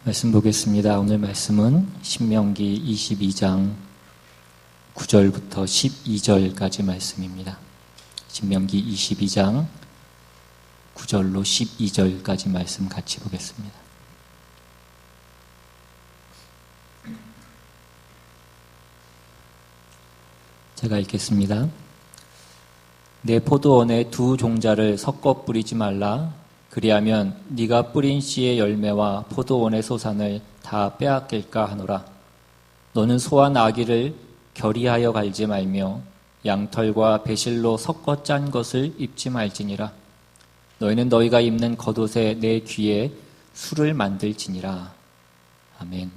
말씀 보겠습니다. 오늘 말씀은 신명기 22장 9절부터 12절까지 말씀입니다. 신명기 22장 9절로 12절까지 말씀 같이 보겠습니다. 제가 읽겠습니다. 내 포도원에 두 종자를 섞어 뿌리지 말라. 그리하면 네가 뿌린 씨의 열매와 포도원의 소산을 다 빼앗길까 하노라. 너는 소와 나귀를 결의하여 갈지 말며 양털과 배실로 섞어 짠 것을 입지 말지니라. 너희는 너희가 입는 겉옷에 내 귀에 술을 만들지니라. 아멘.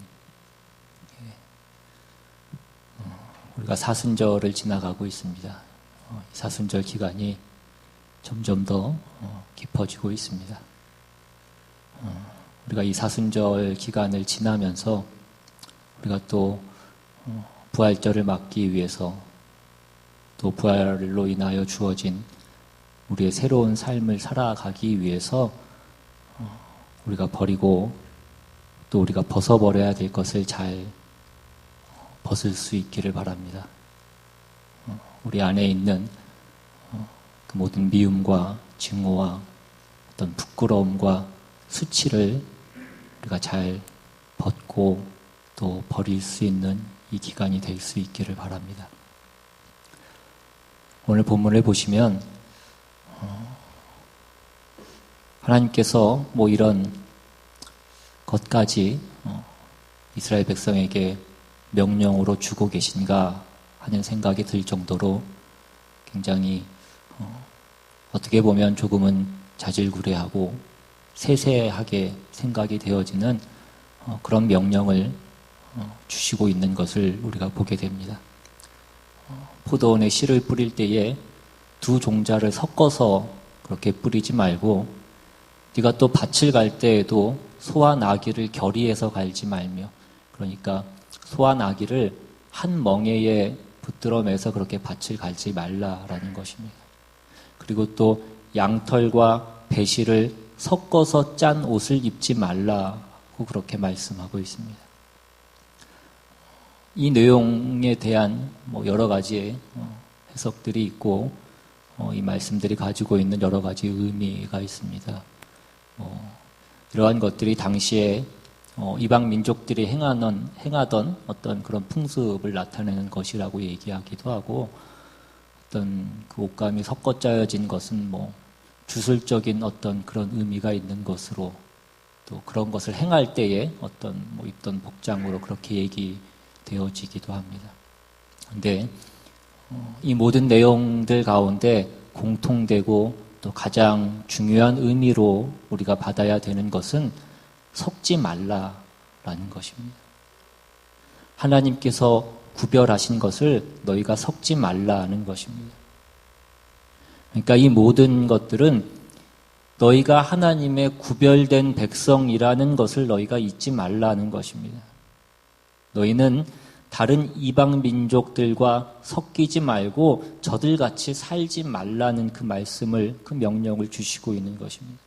우리가 사순절을 지나가고 있습니다. 사순절 기간이 점점 더 깊어지고 있습니다. 우리가 이 사순절 기간을 지나면서 우리가 또 부활절을 맞기 위해서 또 부활로 인하여 주어진 우리의 새로운 삶을 살아가기 위해서 우리가 버리고 또 우리가 벗어버려야 될 것을 잘 벗을 수 있기를 바랍니다. 우리 안에 있는 그 모든 미움과 증오와 어떤 부끄러움과 수치를 우리가 잘 벗고 또 버릴 수 있는 이 기간이 될 수 있기를 바랍니다. 오늘 본문을 보시면 하나님께서 뭐 이런 것까지 이스라엘 백성에게 명령으로 주고 계신가 하는 생각이 들 정도로 굉장히 어떻게 보면 조금은 자질구레하고 세세하게 생각이 되어지는 그런 명령을 주시고 있는 것을 우리가 보게 됩니다. 포도원에 씨를 뿌릴 때에 두 종자를 섞어서 그렇게 뿌리지 말고 네가 또 밭을 갈 때에도 소와 나귀를 결의해서 갈지 말며, 그러니까 소와 나귀를 한 멍에에 붙들어 매서 그렇게 밭을 갈지 말라라는 것입니다. 그리고 또 양털과 배실을 섞어서 짠 옷을 입지 말라고 그렇게 말씀하고 있습니다. 이 내용에 대한 여러 가지 해석들이 있고 이 말씀들이 가지고 있는 여러 가지 의미가 있습니다. 이러한 것들이 당시에 이방 민족들이 행하던 어떤 그런 풍습을 나타내는 것이라고 얘기하기도 하고, 어떤 그 옷감이 섞어 짜여진 것은 주술적인 어떤 그런 의미가 있는 것으로, 또 그런 것을 행할 때에 어떤 입던 복장으로 그렇게 얘기되어지기도 합니다. 그런데 이 모든 내용들 가운데 공통되고 또 가장 중요한 의미로 우리가 받아야 되는 것은 섞지 말라라는 것입니다. 하나님께서 구별하신 것을 너희가 섞지 말라는 것입니다. 그러니까 이 모든 것들은 너희가 하나님의 구별된 백성이라는 것을 너희가 잊지 말라는 것입니다. 너희는 다른 이방 민족들과 섞이지 말고 저들같이 살지 말라는 그 말씀을, 그 명령을 주시고 있는 것입니다.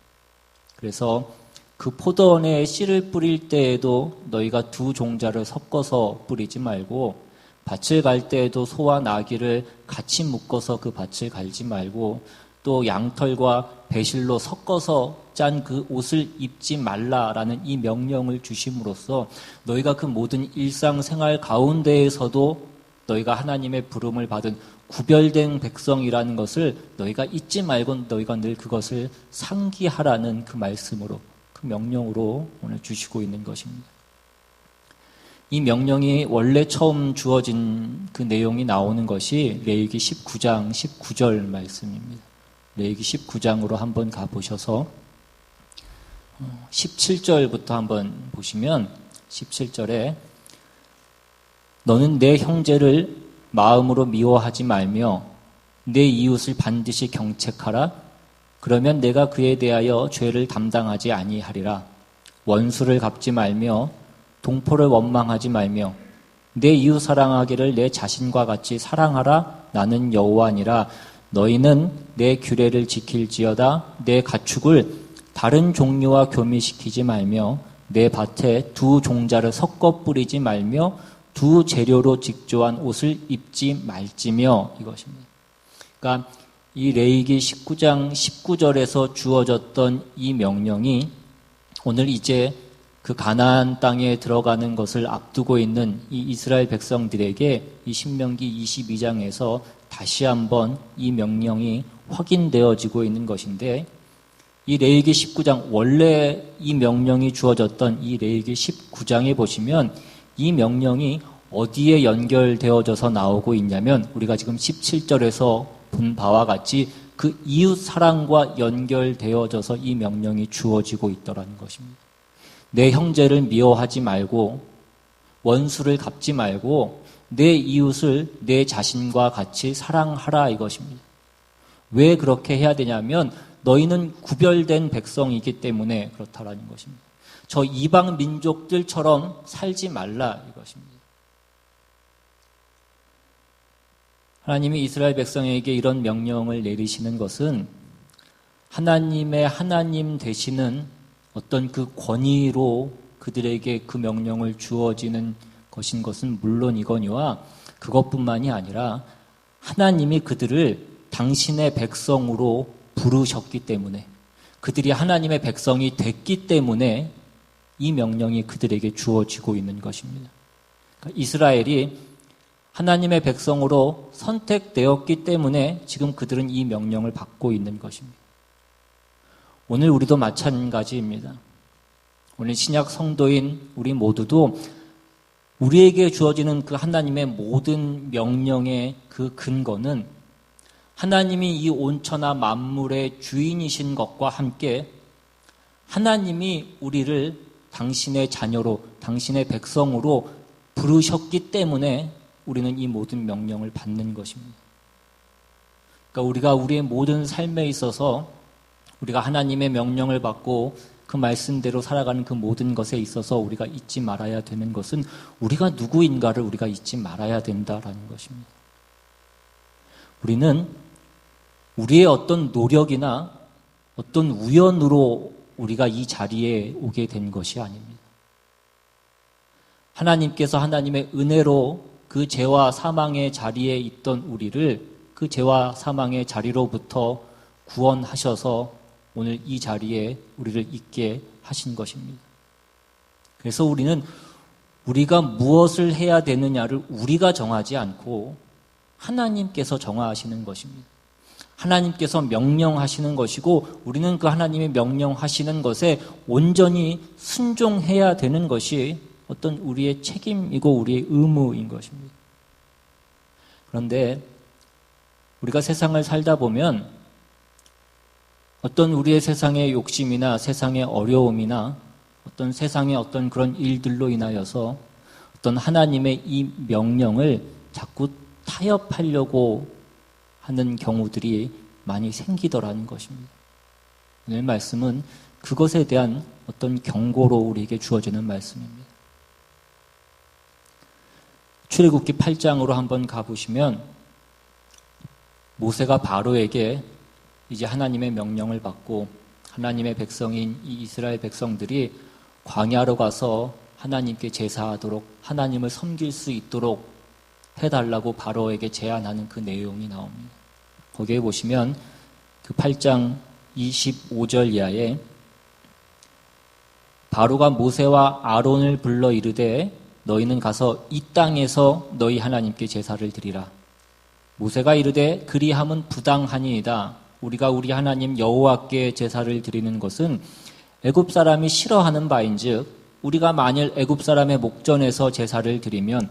그래서 그 포도원에 씨를 뿌릴 때에도 너희가 두 종자를 섞어서 뿌리지 말고, 밭을 갈 때에도 소와 나귀를 같이 묶어서 그 밭을 갈지 말고, 또 양털과 배실로 섞어서 짠 그 옷을 입지 말라라는 이 명령을 주심으로써 너희가 그 모든 일상생활 가운데에서도 너희가 하나님의 부름을 받은 구별된 백성이라는 것을 너희가 잊지 말고 너희가 늘 그것을 상기하라는 그 말씀으로, 그 명령으로 오늘 주시고 있는 것입니다. 이 명령이 원래 처음 주어진 그 내용이 나오는 것이 레위기 19장 19절 말씀입니다. 레위기 19장으로 한번 가보셔서 17절부터 한번 보시면 17절에 너는 내 형제를 마음으로 미워하지 말며 내 이웃을 반드시 경책하라. 그러면 내가 그에 대하여 죄를 담당하지 아니하리라. 원수를 갚지 말며 동포를 원망하지 말며 내 이웃 사랑하기를 내 자신과 같이 사랑하라. 나는 여호와니라. 너희는 내 규례를 지킬지어다. 내 가축을 다른 종류와 교미시키지 말며 내 밭에 두 종자를 섞어 뿌리지 말며 두 재료로 직조한 옷을 입지 말지며 이것입니다. 그러니까 이 레위기 19장 19절에서 주어졌던 이 명령이 오늘 이제 그 가나안 땅에 들어가는 것을 앞두고 있는 이 이스라엘 백성들에게 이 신명기 22장에서 다시 한번 이 명령이 확인되어지고 있는 것인데, 이 레위기 19장, 원래 이 명령이 주어졌던 이 레위기 19장에 보시면 이 명령이 어디에 연결되어져서 나오고 있냐면, 우리가 지금 17절에서 본 바와 같이 그 이웃 사랑과 연결되어져서 이 명령이 주어지고 있더라는 것입니다. 내 형제를 미워하지 말고 원수를 갚지 말고 내 이웃을 내 자신과 같이 사랑하라 이것입니다. 왜 그렇게 해야 되냐면 너희는 구별된 백성이기 때문에 그렇다라는 것입니다. 저 이방 민족들처럼 살지 말라 이것입니다. 하나님이 이스라엘 백성에게 이런 명령을 내리시는 것은 하나님의 하나님 되시는 어떤 그 권위로 그들에게 그 명령을 주어지는 것은 물론이거니와 그것뿐만이 아니라 하나님이 그들을 당신의 백성으로 부르셨기 때문에, 그들이 하나님의 백성이 됐기 때문에 이 명령이 그들에게 주어지고 있는 것입니다. 그러니까 이스라엘이 하나님의 백성으로 선택되었기 때문에 지금 그들은 이 명령을 받고 있는 것입니다. 오늘 우리도 마찬가지입니다. 오늘 신약 성도인 우리 모두도 우리에게 주어지는 그 하나님의 모든 명령의 그 근거는 하나님이 이 온천하 만물의 주인이신 것과 함께 하나님이 우리를 당신의 자녀로, 당신의 백성으로 부르셨기 때문에 우리는 이 모든 명령을 받는 것입니다. 그러니까 우리가 우리의 모든 삶에 있어서 우리가 하나님의 명령을 받고 그 말씀대로 살아가는 그 모든 것에 있어서 우리가 잊지 말아야 되는 것은 우리가 누구인가를 우리가 잊지 말아야 된다라는 것입니다. 우리는 우리의 어떤 노력이나 어떤 우연으로 우리가 이 자리에 오게 된 것이 아닙니다. 하나님께서 하나님의 은혜로 그 죄와 사망의 자리에 있던 우리를 그 죄와 사망의 자리로부터 구원하셔서 오늘 이 자리에 우리를 있게 하신 것입니다. 그래서 우리는 우리가 무엇을 해야 되느냐를 우리가 정하지 않고 하나님께서 정하시는 것입니다. 하나님께서 명령하시는 것이고 우리는 그 하나님이 명령하시는 것에 온전히 순종해야 되는 것이 어떤 우리의 책임이고 우리의 의무인 것입니다. 그런데 우리가 세상을 살다 보면 어떤 우리의 세상의 욕심이나 세상의 어려움이나 어떤 세상의 어떤 그런 일들로 인하여서 어떤 하나님의 이 명령을 자꾸 타협하려고 하는 경우들이 많이 생기더라는 것입니다. 오늘 말씀은 그것에 대한 어떤 경고로 우리에게 주어지는 말씀입니다. 출애굽기 8장으로 한번 가보시면 모세가 바로에게 이제 하나님의 명령을 받고 하나님의 백성인 이 이스라엘 백성들이 광야로 가서 하나님께 제사하도록 하나님을 섬길 수 있도록 해달라고 바로에게 제안하는 그 내용이 나옵니다. 거기에 보시면 그 8장 25절 이하에 바로가 모세와 아론을 불러 이르되 너희는 가서 이 땅에서 너희 하나님께 제사를 드리라. 모세가 이르되 그리함은 부당하니이다. 우리가 우리 하나님 여호와께 제사를 드리는 것은 애굽 사람이 싫어하는 바인즉 우리가 만일 애굽 사람의 목전에서 제사를 드리면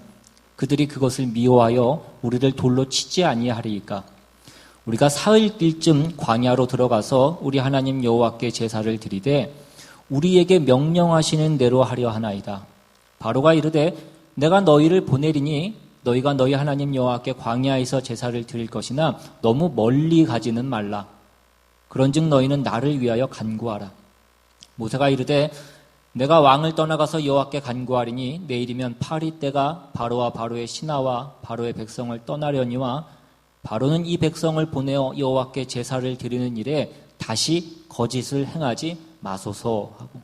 그들이 그것을 미워하여 우리를 돌로 치지 아니하리이까. 우리가 사흘길쯤 광야로 들어가서 우리 하나님 여호와께 제사를 드리되 우리에게 명령하시는 대로 하려 하나이다. 바로가 이르되 내가 너희를 보내리니 너희가 너희 하나님 여호와께 광야에서 제사를 드릴 것이나 너무 멀리 가지는 말라. 그런즉 너희는 나를 위하여 간구하라. 모세가 이르되 내가 왕을 떠나가서 여호와께 간구하리니 내일이면 파리 때가 바로와 바로의 신하와 바로의 백성을 떠나려니와 바로는 이 백성을 보내어 여호와께 제사를 드리는 일에 다시 거짓을 행하지 마소서 하고.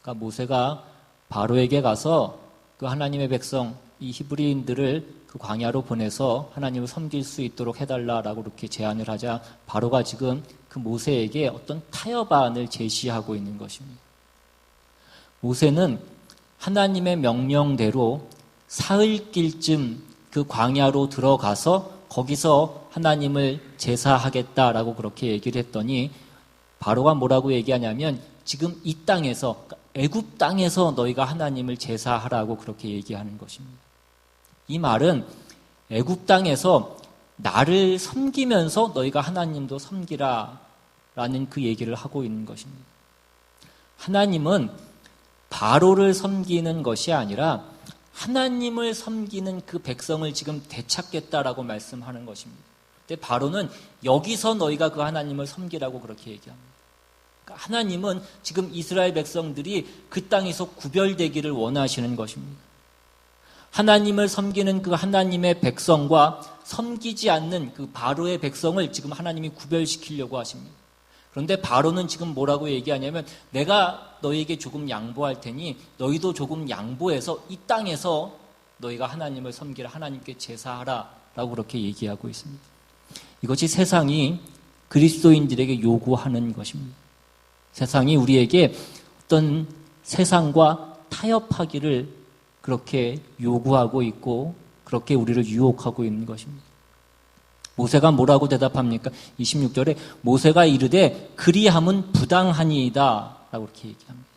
그러니까 모세가 바로에게 가서 그 하나님의 백성 이 히브리인들을 그 광야로 보내서 하나님을 섬길 수 있도록 해달라라고 이렇게 제안을 하자 바로가 지금 그 모세에게 어떤 타협안을 제시하고 있는 것입니다. 모세는 하나님의 명령대로 사흘길쯤 그 광야로 들어가서 거기서 하나님을 제사하겠다라고 그렇게 얘기를 했더니 바로가 뭐라고 얘기하냐면 지금 이 땅에서 애굽 땅에서 너희가 하나님을 제사하라고 그렇게 얘기하는 것입니다. 이 말은 애굽 땅에서 나를 섬기면서 너희가 하나님도 섬기라라는 그 얘기를 하고 있는 것입니다. 하나님은 바로를 섬기는 것이 아니라 하나님을 섬기는 그 백성을 지금 되찾겠다라고 말씀하는 것입니다. 근데 바로는 여기서 너희가 그 하나님을 섬기라고 그렇게 얘기합니다. 그러니까 하나님은 지금 이스라엘 백성들이 그 땅에서 구별되기를 원하시는 것입니다. 하나님을 섬기는 그 하나님의 백성과 섬기지 않는 그 바로의 백성을 지금 하나님이 구별시키려고 하십니다. 그런데 바로는 지금 뭐라고 얘기하냐면 내가 너희에게 조금 양보할 테니 너희도 조금 양보해서 이 땅에서 너희가 하나님을 섬기라, 하나님께 제사하라 라고 그렇게 얘기하고 있습니다. 이것이 세상이 그리스도인들에게 요구하는 것입니다. 세상이 우리에게 어떤 세상과 타협하기를 그렇게 요구하고 있고 그렇게 우리를 유혹하고 있는 것입니다. 모세가 뭐라고 대답합니까? 26절에 모세가 이르되 그리함은 부당하니이다 라고 이렇게 얘기합니다.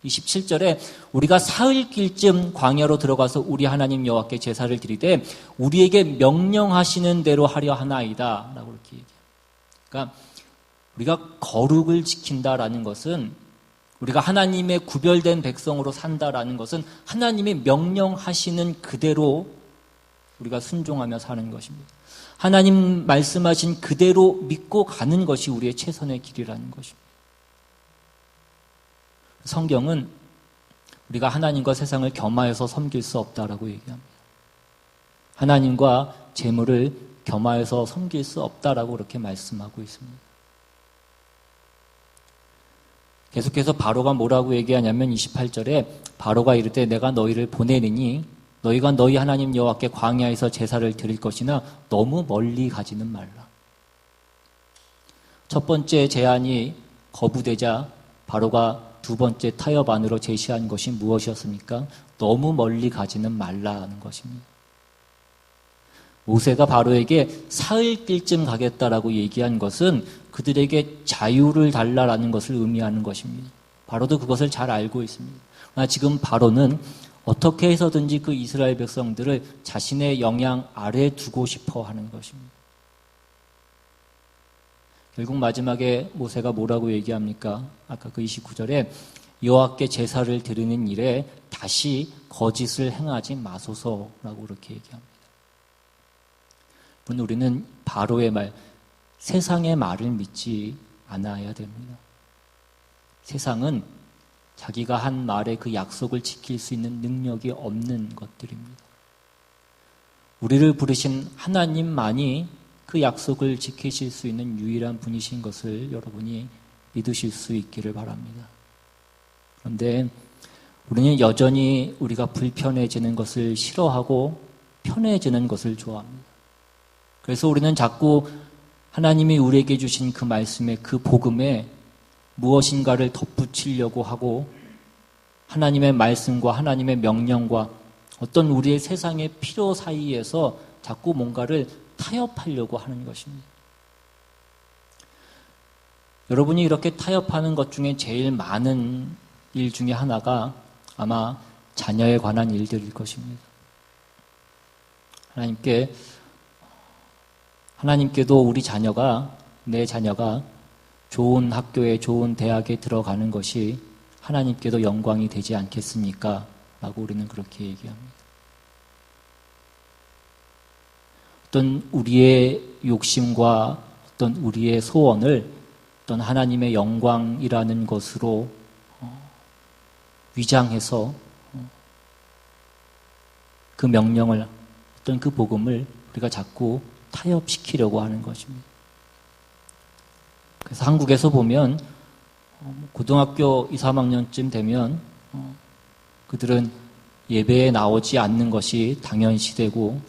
27절에 우리가 사흘길쯤 광야로 들어가서 우리 하나님 여호와께 제사를 드리되 우리에게 명령하시는 대로 하려 하나이다 라고 이렇게 얘기합니다. 그러니까 우리가 거룩을 지킨다라는 것은 우리가 하나님의 구별된 백성으로 산다라는 것은 하나님이 명령하시는 그대로 우리가 순종하며 사는 것입니다. 하나님 말씀하신 그대로 믿고 가는 것이 우리의 최선의 길이라는 것입니다. 성경은 우리가 하나님과 세상을 겸하여서 섬길 수 없다라고 얘기합니다. 하나님과 재물을 겸하여서 섬길 수 없다라고 그렇게 말씀하고 있습니다. 계속해서 바로가 뭐라고 얘기하냐면 28절에 바로가 이르되 내가 너희를 보내리니 너희가 너희 하나님 여호와께 광야에서 제사를 드릴 것이나 너무 멀리 가지는 말라. 첫 번째 제안이 거부되자 바로가 두 번째 타협안으로 제시한 것이 무엇이었습니까? 너무 멀리 가지는 말라는 것입니다. 모세가 바로에게 사흘길쯤 가겠다라고 얘기한 것은 그들에게 자유를 달라라는 것을 의미하는 것입니다. 바로도 그것을 잘 알고 있습니다. 그러나 지금 바로는 어떻게 해서든지 그 이스라엘 백성들을 자신의 영향 아래에 두고 싶어 하는 것입니다. 결국 마지막에 모세가 뭐라고 얘기합니까? 아까 그 29절에 여호와께 제사를 드리는 일에 다시 거짓을 행하지 마소서라고 그렇게 얘기합니다. 우리는 바로의 말, 세상의 말을 믿지 않아야 됩니다. 세상은 자기가 한 말의 그 약속을 지킬 수 있는 능력이 없는 것들입니다. 우리를 부르신 하나님만이 그 약속을 지키실 수 있는 유일한 분이신 것을 여러분이 믿으실 수 있기를 바랍니다. 그런데 우리는 여전히 우리가 불편해지는 것을 싫어하고 편해지는 것을 좋아합니다. 그래서 우리는 자꾸 하나님이 우리에게 주신 그 말씀에 그 복음에 무엇인가를 덧붙이려고 하고 하나님의 말씀과 하나님의 명령과 어떤 우리의 세상의 필요 사이에서 자꾸 뭔가를 타협하려고 하는 것입니다. 여러분이 이렇게 타협하는 것 중에 제일 많은 일 중에 하나가 아마 자녀에 관한 일들일 것입니다. 하나님께도 우리 자녀가, 내 자녀가 좋은 학교에 좋은 대학에 들어가는 것이 하나님께도 영광이 되지 않겠습니까? 라고 우리는 그렇게 얘기합니다. 어떤 우리의 욕심과 어떤 우리의 소원을 어떤 하나님의 영광이라는 것으로 위장해서 그 명령을, 어떤 그 복음을 우리가 자꾸 타협시키려고 하는 것입니다. 그래서 한국에서 보면 고등학교 2, 3학년쯤 되면 그들은 예배에 나오지 않는 것이 당연시되고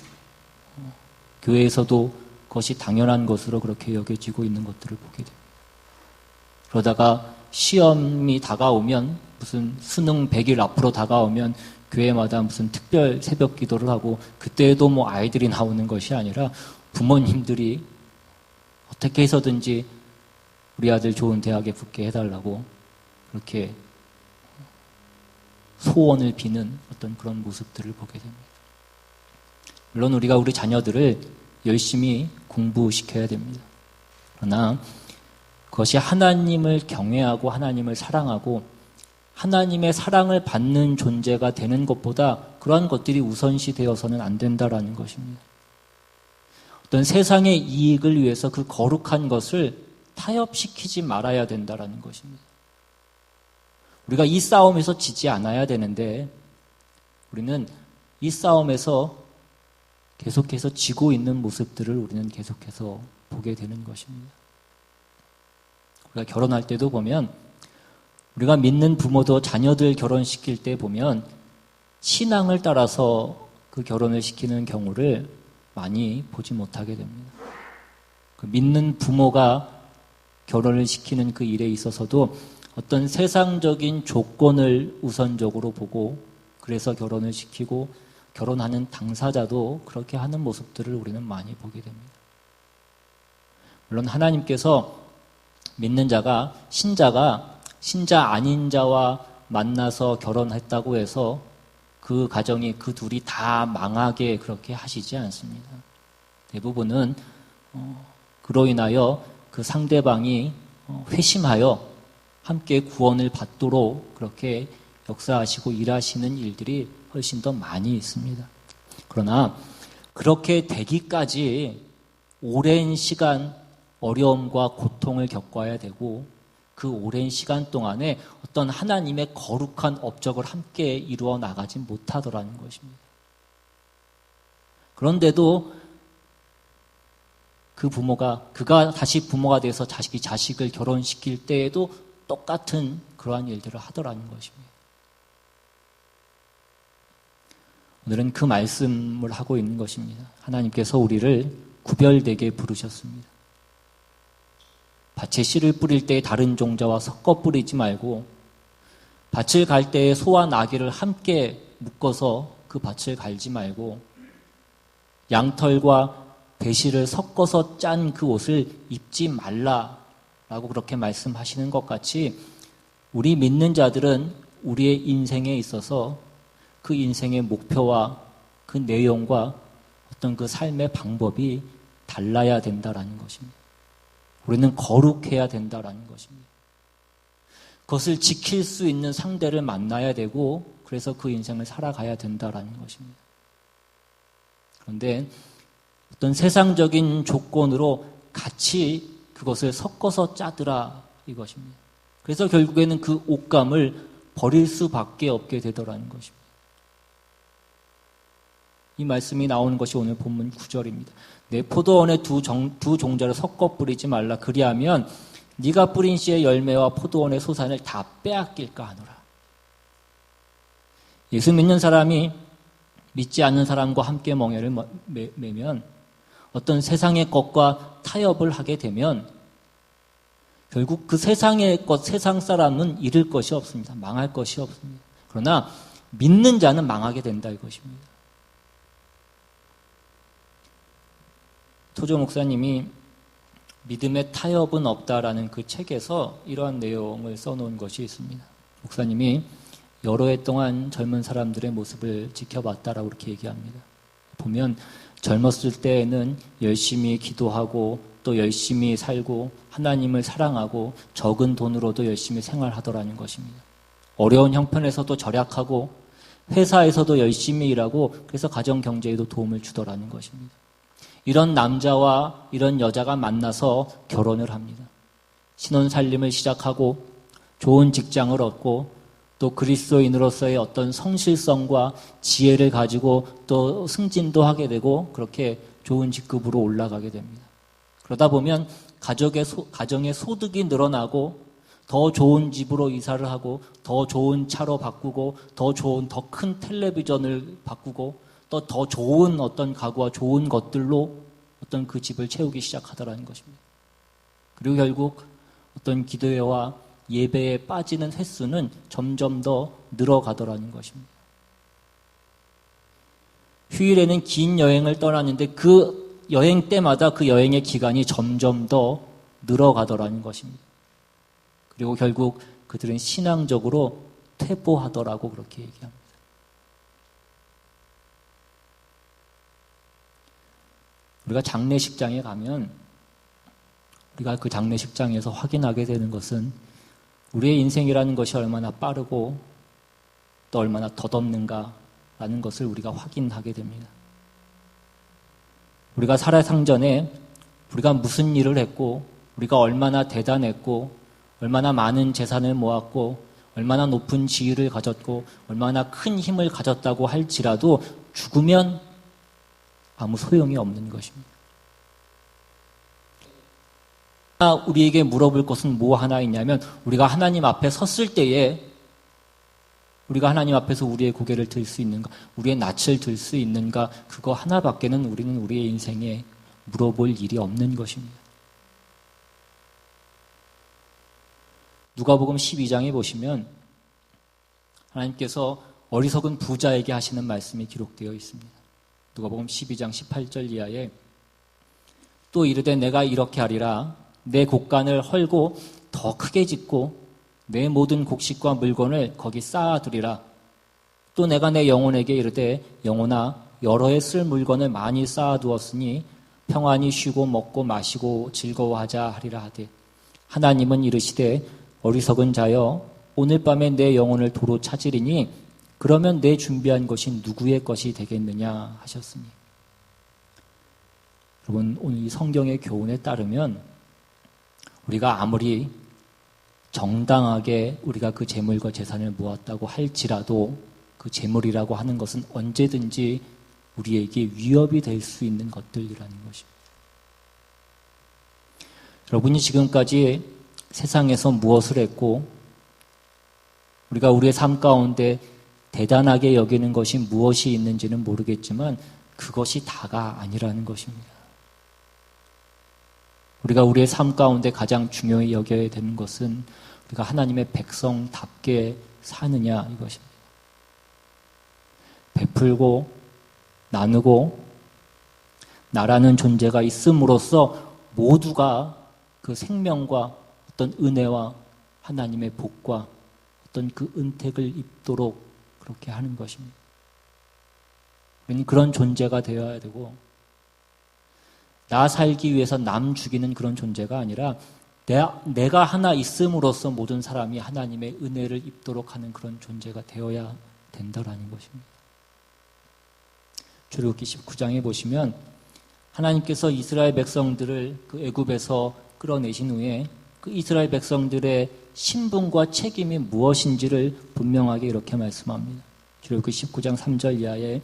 교회에서도 그것이 당연한 것으로 그렇게 여겨지고 있는 것들을 보게 됩니다. 그러다가 시험이 다가오면 무슨 수능 100일 앞으로 다가오면 교회마다 무슨 특별 새벽 기도를 하고 그때에도 뭐 아이들이 나오는 것이 아니라 부모님들이 어떻게 해서든지 우리 아들 좋은 대학에 붙게 해달라고 그렇게 소원을 비는 어떤 그런 모습들을 보게 됩니다. 물론 우리가 우리 자녀들을 열심히 공부시켜야 됩니다. 그러나 그것이 하나님을 경외하고 하나님을 사랑하고 하나님의 사랑을 받는 존재가 되는 것보다 그러한 것들이 우선시 되어서는 안 된다라는 것입니다. 어떤 세상의 이익을 위해서 그 거룩한 것을 타협시키지 말아야 된다라는 것입니다. 우리가 이 싸움에서 지지 않아야 되는데 우리는 이 싸움에서 계속해서 지고 있는 모습들을 우리는 계속해서 보게 되는 것입니다. 우리가 결혼할 때도 보면 우리가 믿는 부모도 자녀들 결혼시킬 때 보면 신앙을 따라서 그 결혼을 시키는 경우를 많이 보지 못하게 됩니다. 그 믿는 부모가 결혼을 시키는 그 일에 있어서도 어떤 세상적인 조건을 우선적으로 보고 그래서 결혼을 시키고 결혼하는 당사자도 그렇게 하는 모습들을 우리는 많이 보게 됩니다. 물론 하나님께서 믿는 자가 신자 아닌 자와 만나서 결혼했다고 해서 그 가정이 그 둘이 다 망하게 그렇게 하시지 않습니다. 대부분은 그로 인하여 그 상대방이 회심하여 함께 구원을 받도록 그렇게 역사하시고 일하시는 일들이 훨씬 더 많이 있습니다. 그러나 그렇게 되기까지 오랜 시간 어려움과 고통을 겪어야 되고 그 오랜 시간 동안에 어떤 하나님의 거룩한 업적을 함께 이루어 나가지 못하더라는 것입니다. 그런데도 그가 다시 부모가 돼서 자식을 결혼시킬 때에도 똑같은 그러한 일들을 하더라는 것입니다. 오늘은 그 말씀을 하고 있는 것입니다. 하나님께서 우리를 구별되게 부르셨습니다. 밭에 씨를 뿌릴 때 다른 종자와 섞어 뿌리지 말고 밭을 갈 때에 소와 나귀를 함께 묶어서 그 밭을 갈지 말고 양털과 배실을 섞어서 짠 그 옷을 입지 말라라고 그렇게 말씀하시는 것 같이 우리 믿는 자들은 우리의 인생에 있어서 그 인생의 목표와 그 내용과 어떤 그 삶의 방법이 달라야 된다라는 것입니다. 우리는 거룩해야 된다라는 것입니다. 그것을 지킬 수 있는 상대를 만나야 되고 그래서 그 인생을 살아가야 된다라는 것입니다. 그런데 어떤 세상적인 조건으로 같이 그것을 섞어서 짜더라 이것입니다. 그래서 결국에는 그 옷감을 버릴 수밖에 없게 되더라는 것입니다. 이 말씀이 나오는 것이 오늘 본문 9절입니다. 내 포도원에 두 종자를 섞어 뿌리지 말라. 그리하면 네가 뿌린 씨의 열매와 포도원의 소산을 다 빼앗길까 하노라. 예수 믿는 사람이 믿지 않는 사람과 함께 멍에를 매면 어떤 세상의 것과 타협을 하게 되면 결국 그 세상의 것, 세상 사람은 잃을 것이 없습니다. 망할 것이 없습니다. 그러나 믿는 자는 망하게 된다 이것입니다. 토조 목사님이 믿음의 타협은 없다라는 그 책에서 이러한 내용을 써놓은 것이 있습니다. 목사님이 여러 해 동안 젊은 사람들의 모습을 지켜봤다라고 그렇게 얘기합니다. 보면 젊었을 때에는 열심히 기도하고 또 열심히 살고 하나님을 사랑하고 적은 돈으로도 열심히 생활하더라는 것입니다. 어려운 형편에서도 절약하고 회사에서도 열심히 일하고 그래서 가정 경제에도 도움을 주더라는 것입니다. 이런 남자와 이런 여자가 만나서 결혼을 합니다. 신혼살림을 시작하고 좋은 직장을 얻고 또 그리스도인으로서의 어떤 성실성과 지혜를 가지고 또 승진도 하게 되고 그렇게 좋은 직급으로 올라가게 됩니다. 그러다 보면 가정의 소득이 늘어나고 더 좋은 집으로 이사를 하고 더 좋은 차로 바꾸고 더 좋은 더 큰 텔레비전을 바꾸고 또 더 좋은 어떤 가구와 좋은 것들로 어떤 그 집을 채우기 시작하더라는 것입니다. 그리고 결국 어떤 기도회와 예배에 빠지는 횟수는 점점 더 늘어가더라는 것입니다. 휴일에는 긴 여행을 떠났는데 그 여행 때마다 그 여행의 기간이 점점 더 늘어가더라는 것입니다. 그리고 결국 그들은 신앙적으로 퇴보하더라고 그렇게 얘기합니다. 우리가 장례식장에 가면 우리가 그 장례식장에서 확인하게 되는 것은 우리의 인생이라는 것이 얼마나 빠르고 또 얼마나 덧없는가라는 것을 우리가 확인하게 됩니다. 우리가 살아상전에 우리가 무슨 일을 했고 우리가 얼마나 대단했고 얼마나 많은 재산을 모았고 얼마나 높은 지위를 가졌고 얼마나 큰 힘을 가졌다고 할지라도 죽으면 아무 소용이 없는 것입니다. 우리에게 물어볼 것은 뭐 하나 있냐면 우리가 하나님 앞에 섰을 때에 우리가 하나님 앞에서 우리의 고개를 들 수 있는가, 우리의 낯을 들 수 있는가, 그거 하나밖에는 우리는 우리의 인생에 물어볼 일이 없는 것입니다. 누가복음 12장에 보시면 하나님께서 어리석은 부자에게 하시는 말씀이 기록되어 있습니다. 누가복음 12장 18절 이하에 또 이르되 내가 이렇게 하리라 내 곡간을 헐고 더 크게 짓고 내 모든 곡식과 물건을 거기 쌓아두리라. 또 내가 내 영혼에게 이르되 영혼아 여러 해 쓸 물건을 많이 쌓아두었으니 평안히 쉬고 먹고 마시고 즐거워하자 하리라 하되 하나님은 이르시되 어리석은 자여 오늘 밤에 내 영혼을 도로 찾으리니 그러면 내 준비한 것이 누구의 것이 되겠느냐 하셨으니. 여러분 오늘 이 성경의 교훈에 따르면 우리가 아무리 정당하게 우리가 그 재물과 재산을 모았다고 할지라도 그 재물이라고 하는 것은 언제든지 우리에게 위협이 될 수 있는 것들이라는 것입니다. 여러분이 지금까지 세상에서 무엇을 했고 우리가 우리의 삶 가운데 대단하게 여기는 것이 무엇이 있는지는 모르겠지만 그것이 다가 아니라는 것입니다. 우리가 우리의 삶 가운데 가장 중요히 여겨야 되는 것은 우리가 하나님의 백성답게 사느냐 이것입니다. 베풀고 나누고 나라는 존재가 있음으로써 모두가 그 생명과 어떤 은혜와 하나님의 복과 어떤 그 은택을 입도록 그렇게 하는 것입니다. 우리는 그런 존재가 되어야 되고 나 살기 위해서 남 죽이는 그런 존재가 아니라 내가 하나 있음으로써 모든 사람이 하나님의 은혜를 입도록 하는 그런 존재가 되어야 된다라는 것입니다. 출애굽기 19장에 보시면 하나님께서 이스라엘 백성들을 그 애굽에서 끌어내신 후에 그 이스라엘 백성들의 신분과 책임이 무엇인지를 분명하게 이렇게 말씀합니다. 출애굽기 19장 3절 이하에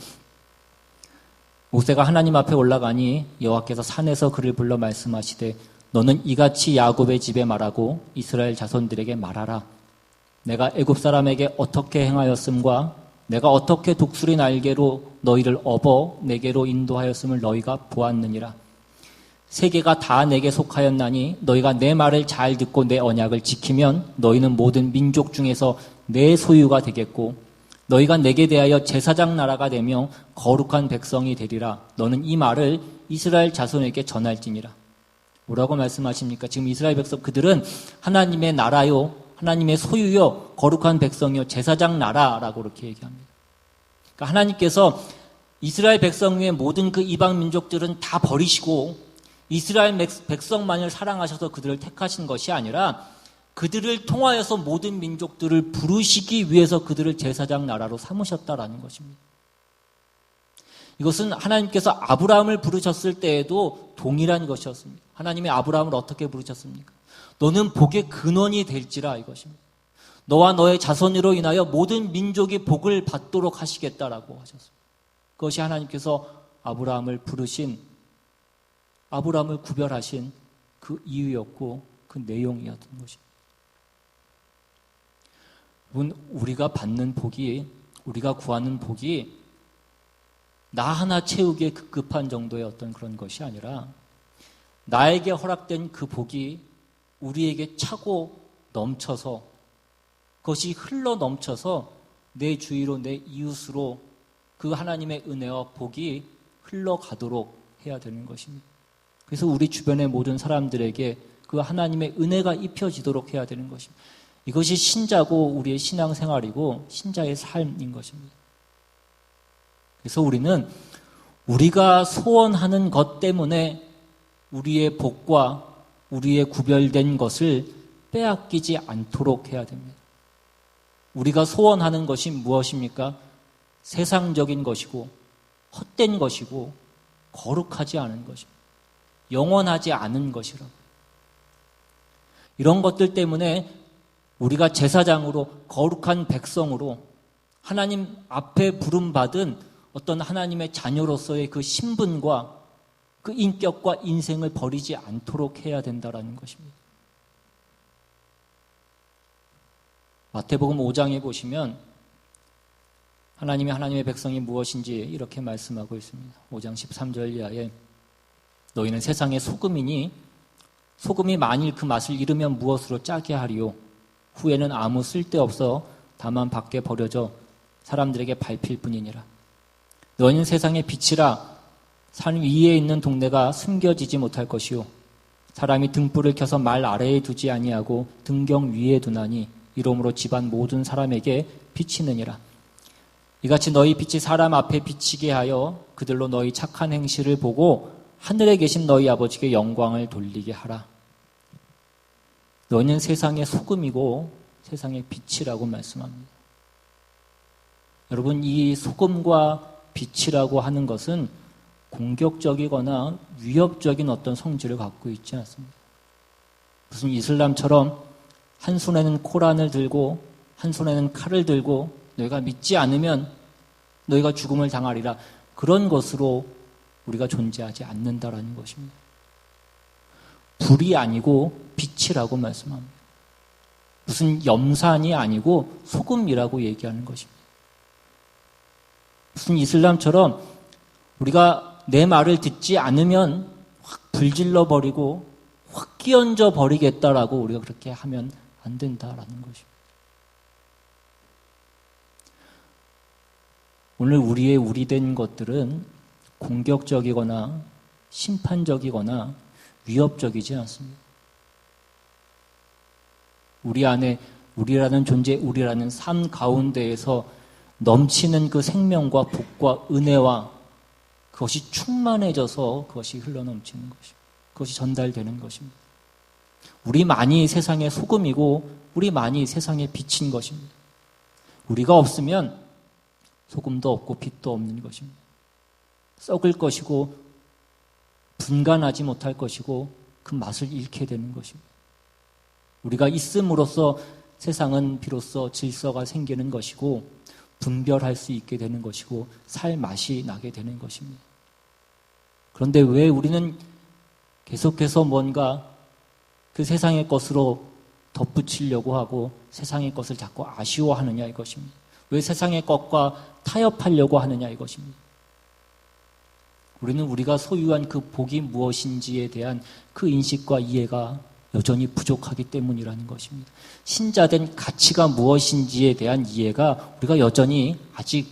모세가 하나님 앞에 올라가니 여호와께서 산에서 그를 불러 말씀하시되 너는 이같이 야곱의 집에 말하고 이스라엘 자손들에게 말하라. 내가 애굽 사람에게 어떻게 행하였음과 내가 어떻게 독수리 날개로 너희를 업어 내게로 인도하였음을 너희가 보았느니라. 세계가 다 내게 속하였나니 너희가 내 말을 잘 듣고 내 언약을 지키면 너희는 모든 민족 중에서 내 소유가 되겠고 너희가 내게 대하여 제사장 나라가 되며 거룩한 백성이 되리라. 너는 이 말을 이스라엘 자손에게 전할지니라. 뭐라고 말씀하십니까? 지금 이스라엘 백성 그들은 하나님의 나라요 하나님의 소유요 거룩한 백성이요 제사장 나라라고 그렇게 얘기합니다. 그러니까 하나님께서 이스라엘 백성 외의 모든 그 이방 민족들은 다 버리시고 이스라엘 백성만을 사랑하셔서 그들을 택하신 것이 아니라 그들을 통하여서 모든 민족들을 부르시기 위해서 그들을 제사장 나라로 삼으셨다라는 것입니다. 이것은 하나님께서 아브라함을 부르셨을 때에도 동일한 것이었습니다. 하나님이 아브라함을 어떻게 부르셨습니까? 너는 복의 근원이 될지라 이것입니다. 너와 너의 자손으로 인하여 모든 민족이 복을 받도록 하시겠다라고 하셨습니다. 그것이 하나님께서 아브라함을 부르신, 아브라함을 구별하신 그 이유였고 그 내용이었던 것입니다. 우리가 받는 복이, 우리가 구하는 복이 나 하나 채우기에 급급한 정도의 어떤 그런 것이 아니라 나에게 허락된 그 복이 우리에게 차고 넘쳐서, 그것이 흘러 넘쳐서 내 주위로, 내 이웃으로 그 하나님의 은혜와 복이 흘러가도록 해야 되는 것입니다. 그래서 우리 주변의 모든 사람들에게 그 하나님의 은혜가 입혀지도록 해야 되는 것입니다. 이것이 신자고 우리의 신앙생활이고 신자의 삶인 것입니다. 그래서 우리는 우리가 소원하는 것 때문에 우리의 복과 우리의 구별된 것을 빼앗기지 않도록 해야 됩니다. 우리가 소원하는 것이 무엇입니까? 세상적인 것이고 헛된 것이고 거룩하지 않은 것입니다. 영원하지 않은 것이라고. 이런 것들 때문에 우리가 제사장으로, 거룩한 백성으로 하나님 앞에 부름받은 어떤 하나님의 자녀로서의 그 신분과 그 인격과 인생을 버리지 않도록 해야 된다는 것입니다. 마태복음 5장에 보시면 하나님의 백성이 무엇인지 이렇게 말씀하고 있습니다. 5장 13절 이하에 너희는 세상의 소금이니 소금이 만일 그 맛을 잃으면 무엇으로 짜게 하리요? 후에는 아무 쓸데없어 다만 밖에 버려져 사람들에게 밟힐 뿐이니라. 너희는 세상의 빛이라. 산 위에 있는 동네가 숨겨지지 못할 것이요 사람이 등불을 켜서 말 아래에 두지 아니하고 등경 위에 두나니 이러므로 집안 모든 사람에게 비치느니라. 이같이 너희 빛이 사람 앞에 비치게 하여 그들로 너희 착한 행실을 보고 하늘에 계신 너희 아버지께 영광을 돌리게 하라. 너희는 세상의 소금이고 세상의 빛이라고 말씀합니다. 여러분, 이 소금과 빛이라고 하는 것은 공격적이거나 위협적인 어떤 성질을 갖고 있지 않습니다. 무슨 이슬람처럼 한 손에는 코란을 들고 한 손에는 칼을 들고 너희가 믿지 않으면 너희가 죽음을 당하리라, 그런 것으로 우리가 존재하지 않는다라는 것입니다. 불이 아니고 빛이라고 말씀합니다. 무슨 염산이 아니고 소금이라고 얘기하는 것입니다. 무슨 이슬람처럼 우리가 내 말을 듣지 않으면 확 불질러 버리고 확 끼얹어 버리겠다라고 우리가 그렇게 하면 안 된다라는 것입니다. 오늘 우리의 우리된 것들은 공격적이거나 심판적이거나 위협적이지 않습니다. 우리 안에 우리라는 존재, 우리라는 삶 가운데에서 넘치는 그 생명과 복과 은혜와 그것이 충만해져서 그것이 흘러넘치는 것입니다. 그것이 전달되는 것입니다. 우리만이 세상의 소금이고 우리만이 세상의 빛인 것입니다. 우리가 없으면 소금도 없고 빛도 없는 것입니다. 썩을 것이고 분간하지 못할 것이고 그 맛을 잃게 되는 것입니다. 우리가 있음으로써 세상은 비로소 질서가 생기는 것이고 분별할 수 있게 되는 것이고 살 맛이 나게 되는 것입니다. 그런데 왜 우리는 계속해서 뭔가 그 세상의 것으로 덧붙이려고 하고 세상의 것을 자꾸 아쉬워하느냐 이것입니다. 왜 세상의 것과 타협하려고 하느냐 이것입니다. 우리는 우리가 소유한 그 복이 무엇인지에 대한 그 인식과 이해가 여전히 부족하기 때문이라는 것입니다. 신자된 가치가 무엇인지에 대한 이해가 우리가 여전히 아직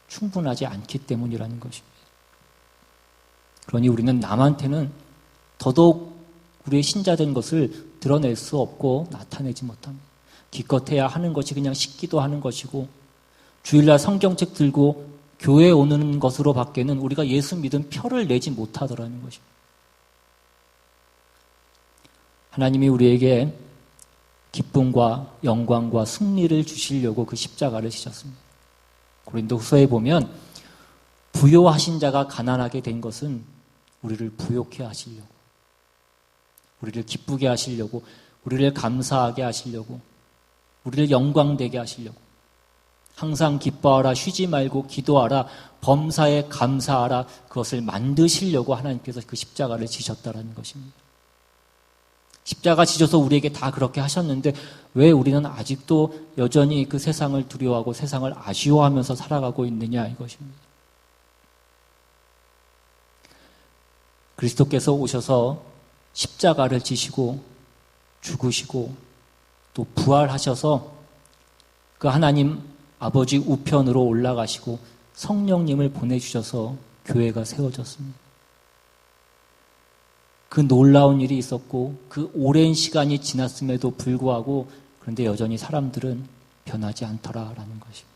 충분하지 않기 때문이라는 것입니다. 그러니 우리는 남한테는 더더욱 우리의 신자된 것을 드러낼 수 없고 나타내지 못합니다. 기껏해야 하는 것이 그냥 식기도 하는 것이고 주일날 성경책 들고 교회에 오는 것으로 밖에는 우리가 예수 믿은 표를 내지 못하더라는 것입니다. 하나님이 우리에게 기쁨과 영광과 승리를 주시려고 그 십자가를 지셨습니다. 고린도후서에 보면 부요하신 자가 가난하게 된 것은 우리를 부요케 하시려고, 우리를 기쁘게 하시려고, 우리를 감사하게 하시려고, 우리를 영광되게 하시려고, 항상 기뻐하라, 쉬지 말고 기도하라, 범사에 감사하라, 그것을 만드시려고 하나님께서 그 십자가를 지셨다라는 것입니다. 십자가 지셔서 우리에게 다 그렇게 하셨는데 왜 우리는 아직도 여전히 그 세상을 두려워하고 세상을 아쉬워하면서 살아가고 있느냐 이것입니다. 그리스도께서 오셔서 십자가를 지시고 죽으시고 또 부활하셔서 그 하나님 아버지 우편으로 올라가시고 성령님을 보내주셔서 교회가 세워졌습니다. 그 놀라운 일이 있었고 그 오랜 시간이 지났음에도 불구하고 그런데 여전히 사람들은 변하지 않더라라는 것입니다.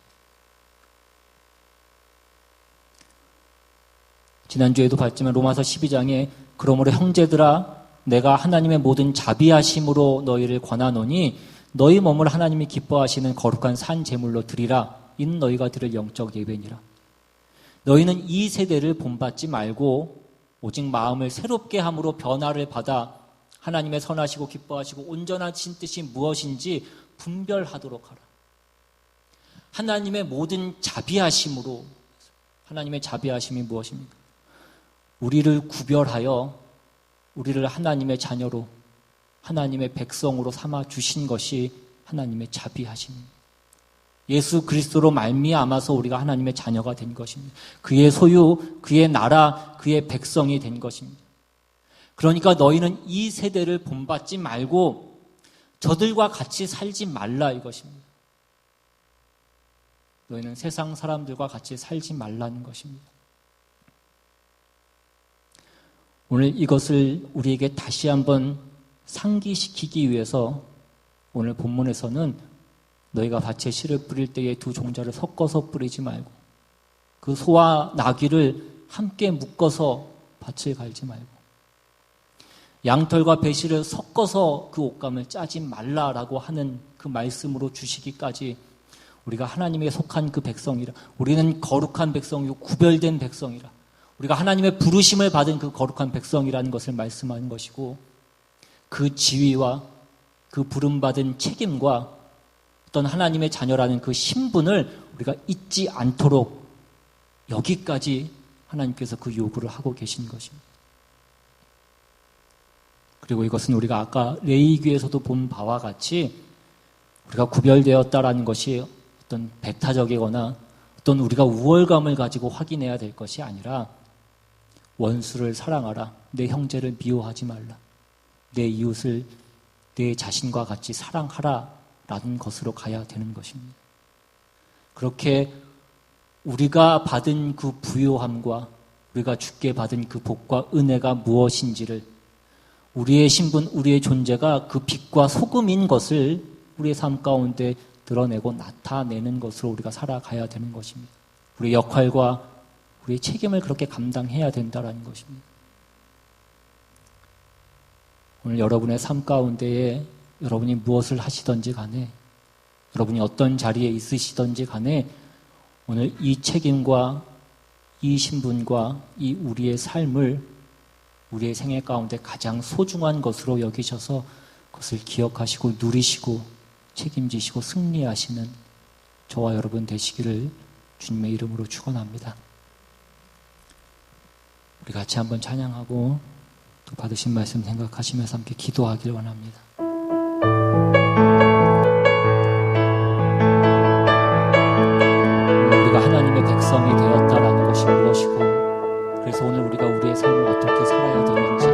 지난주에도 봤지만 로마서 12장에 그러므로 형제들아 내가 하나님의 모든 자비하심으로 너희를 권하노니 너희 몸을 하나님이 기뻐하시는 거룩한 산 제물로 드리라. 이는 너희가 드릴 영적 예배니라. 너희는 이 세대를 본받지 말고 오직 마음을 새롭게 함으로 변화를 받아 하나님의 선하시고 기뻐하시고 온전하신 뜻이 무엇인지 분별하도록 하라. 하나님의 모든 자비하심으로, 하나님의 자비하심이 무엇입니까? 우리를 구별하여 우리를 하나님의 자녀로, 하나님의 백성으로 삼아 주신 것이 하나님의 자비하심입니다. 예수 그리스도로 말미암아서 우리가 하나님의 자녀가 된 것입니다. 그의 소유, 그의 나라, 그의 백성이 된 것입니다. 그러니까 너희는 이 세대를 본받지 말고 저들과 같이 살지 말라 이것입니다. 너희는 세상 사람들과 같이 살지 말라는 것입니다. 오늘 이것을 우리에게 다시 한번 상기시키기 위해서 오늘 본문에서는 너희가 밭에 씨를 뿌릴 때에 두 종자를 섞어서 뿌리지 말고 그 소와 나귀를 함께 묶어서 밭을 갈지 말고 양털과 배실을 섞어서 그 옷감을 짜지 말라라고 하는 그 말씀으로 주시기까지 우리가 하나님에게 속한 그 백성이라, 우리는 거룩한 백성이고 구별된 백성이라, 우리가 하나님의 부르심을 받은 그 거룩한 백성이라는 것을 말씀하는 것이고 그 지위와 그 부름받은 책임과 어떤 하나님의 자녀라는 그 신분을 우리가 잊지 않도록 여기까지 하나님께서 그 요구를 하고 계신 것입니다. 그리고 이것은 우리가 아까 레위기에서도 본 바와 같이 우리가 구별되었다라는 것이 어떤 배타적이거나 어떤 우리가 우월감을 가지고 확인해야 될 것이 아니라 원수를 사랑하라, 내 형제를 미워하지 말라, 내 이웃을 내 자신과 같이 사랑하라 라는 것으로 가야 되는 것입니다. 그렇게 우리가 받은 그 부요함과 우리가 주께 받은 그 복과 은혜가 무엇인지를, 우리의 신분, 우리의 존재가 그 빛과 소금인 것을 우리의 삶 가운데 드러내고 나타내는 것으로 우리가 살아가야 되는 것입니다. 우리의 역할과 우리의 책임을 그렇게 감당해야 된다는 것입니다. 오늘 여러분의 삶 가운데에 여러분이 무엇을 하시든지 간에, 여러분이 어떤 자리에 있으시든지 간에 오늘 이 책임과 이 신분과 이 우리의 삶을 우리의 생애 가운데 가장 소중한 것으로 여기셔서 그것을 기억하시고 누리시고 책임지시고 승리하시는 저와 여러분 되시기를 주님의 이름으로 축원합니다. 우리 같이 한번 찬양하고 또 받으신 말씀 생각하시면서 함께 기도하길 원합니다. 우리가 하나님의 백성이 되었다라는 것이 무엇이고, 그래서 오늘 우리가 우리의 삶을 어떻게 살아야 되는지